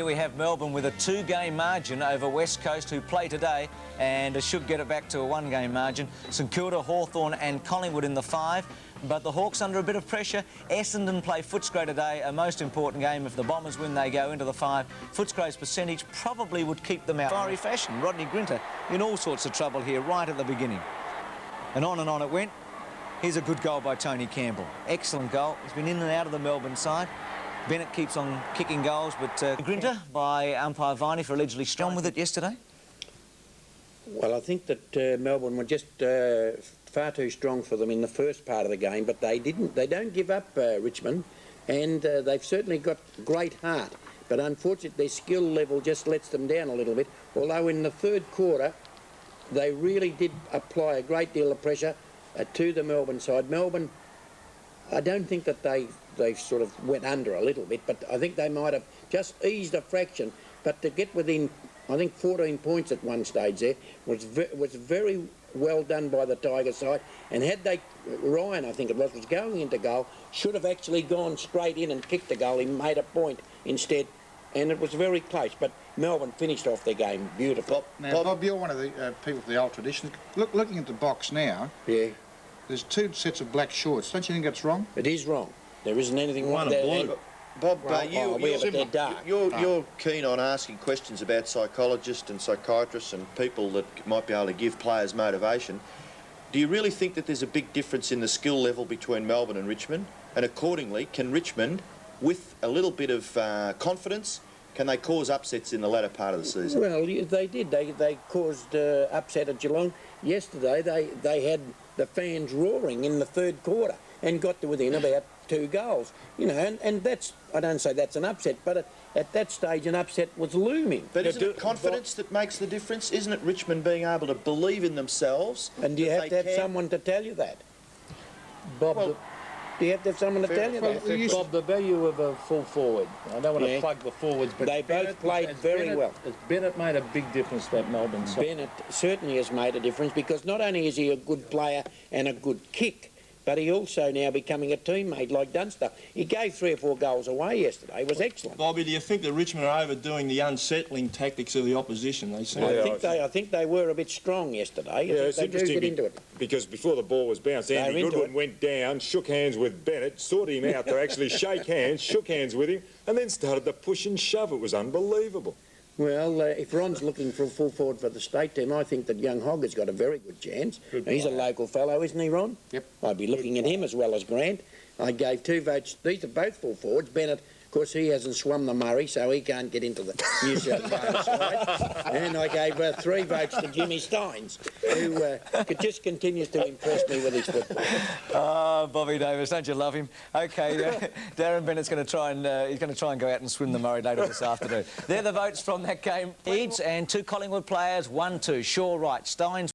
Here we have Melbourne with a 2-game margin over West Coast, who play today and should get it back to a 1-game margin. St Kilda, Hawthorn and Collingwood in the 5. But the Hawks under a bit of pressure. Essendon play Footscray today, a most important game. If the Bombers win, they go into the 5. Footscray's percentage probably would keep them out. Fiery fashion. Rodney Grinter in all sorts of trouble here right at the beginning. And on it went. Here's a good goal by Tony Campbell. Excellent goal. He's been in and out of the Melbourne side. Bennett keeps on kicking goals, but Grinter by umpire Viney for allegedly strong with it yesterday. Well, I think that Melbourne were just far too strong for them in the first part of the game, but they don't give up, Richmond, and they've certainly got great heart. But unfortunately, their skill level just lets them down a little bit. Although in the third quarter, they really did apply a great deal of pressure to the Melbourne side. Melbourne, I don't think that they sort of went under a little bit, but I think they might have just eased a fraction. But to get within, I think, 14 points at one stage there was very well done by the Tiger side. And had they, Ryan, I think it was going into goal, should have actually gone straight in and kicked the goal. He made a point instead, and it was very close. But Melbourne finished off their game beautifully. Now, Bob, you're one of the people for the old tradition. Looking at the box now, yeah, there's 2 sets of black shorts. Don't you think that's wrong? It is wrong. There isn't anything wrong there. Bob, You're keen on asking questions about psychologists and psychiatrists and people that might be able to give players motivation. Do you really think that there's a big difference in the skill level between Melbourne and Richmond? And accordingly, can Richmond, with a little bit of confidence, can they cause upsets in the latter part of the season? Well, they did. They caused upset at Geelong. Yesterday, they had the fans roaring in the third quarter and got to within about 2 goals. You know, and that's, I don't say that's an upset, but at that stage an upset was looming. But isn't it confidence that makes the difference? Isn't it Richmond being able to believe in themselves? And do you have to have someone to tell you that? Bob, well, do you have to have someone to tell you that? Bob, the value of a full forward. I don't want to plug the forwards, but they both played very well. Bennett made a big difference to that Melbourne side. Bennett certainly has made a difference, because not only is he a good player and a good kick, but he also now becoming a teammate like Dunster. He gave 3 or 4 goals away yesterday. It was excellent. Bobby, do you think that Richmond are overdoing the unsettling tactics of the opposition? They seem I think they were a bit strong yesterday. Yeah, it's they interesting do get into it. Because before the ball was bounced, Andy Goodwin went down, shook hands with Bennett, sorted him out to actually shake hands, shook hands with him, and then started to push and shove. It was unbelievable. Well, if Ron's looking for a full forward for the state team, I think that young Hogg has got a very good chance. He's a local fellow, isn't he, Ron? Yep. I'd be looking at him as well as Grant. I gave 2 votes. These are both full forwards. Bennett, of course, he hasn't swum the Murray, so he can't get into the New South Wales side. And I gave 3 votes to Jimmy Steins, who just continues to impress me with his football. Oh, Bobby Davis, don't you love him? OK, Darren Bennett's going to try and he's going to try and go out and swim the Murray later this afternoon. They're the votes from that game. Eads and 2 Collingwood players, 1-2. Shaw right, Steins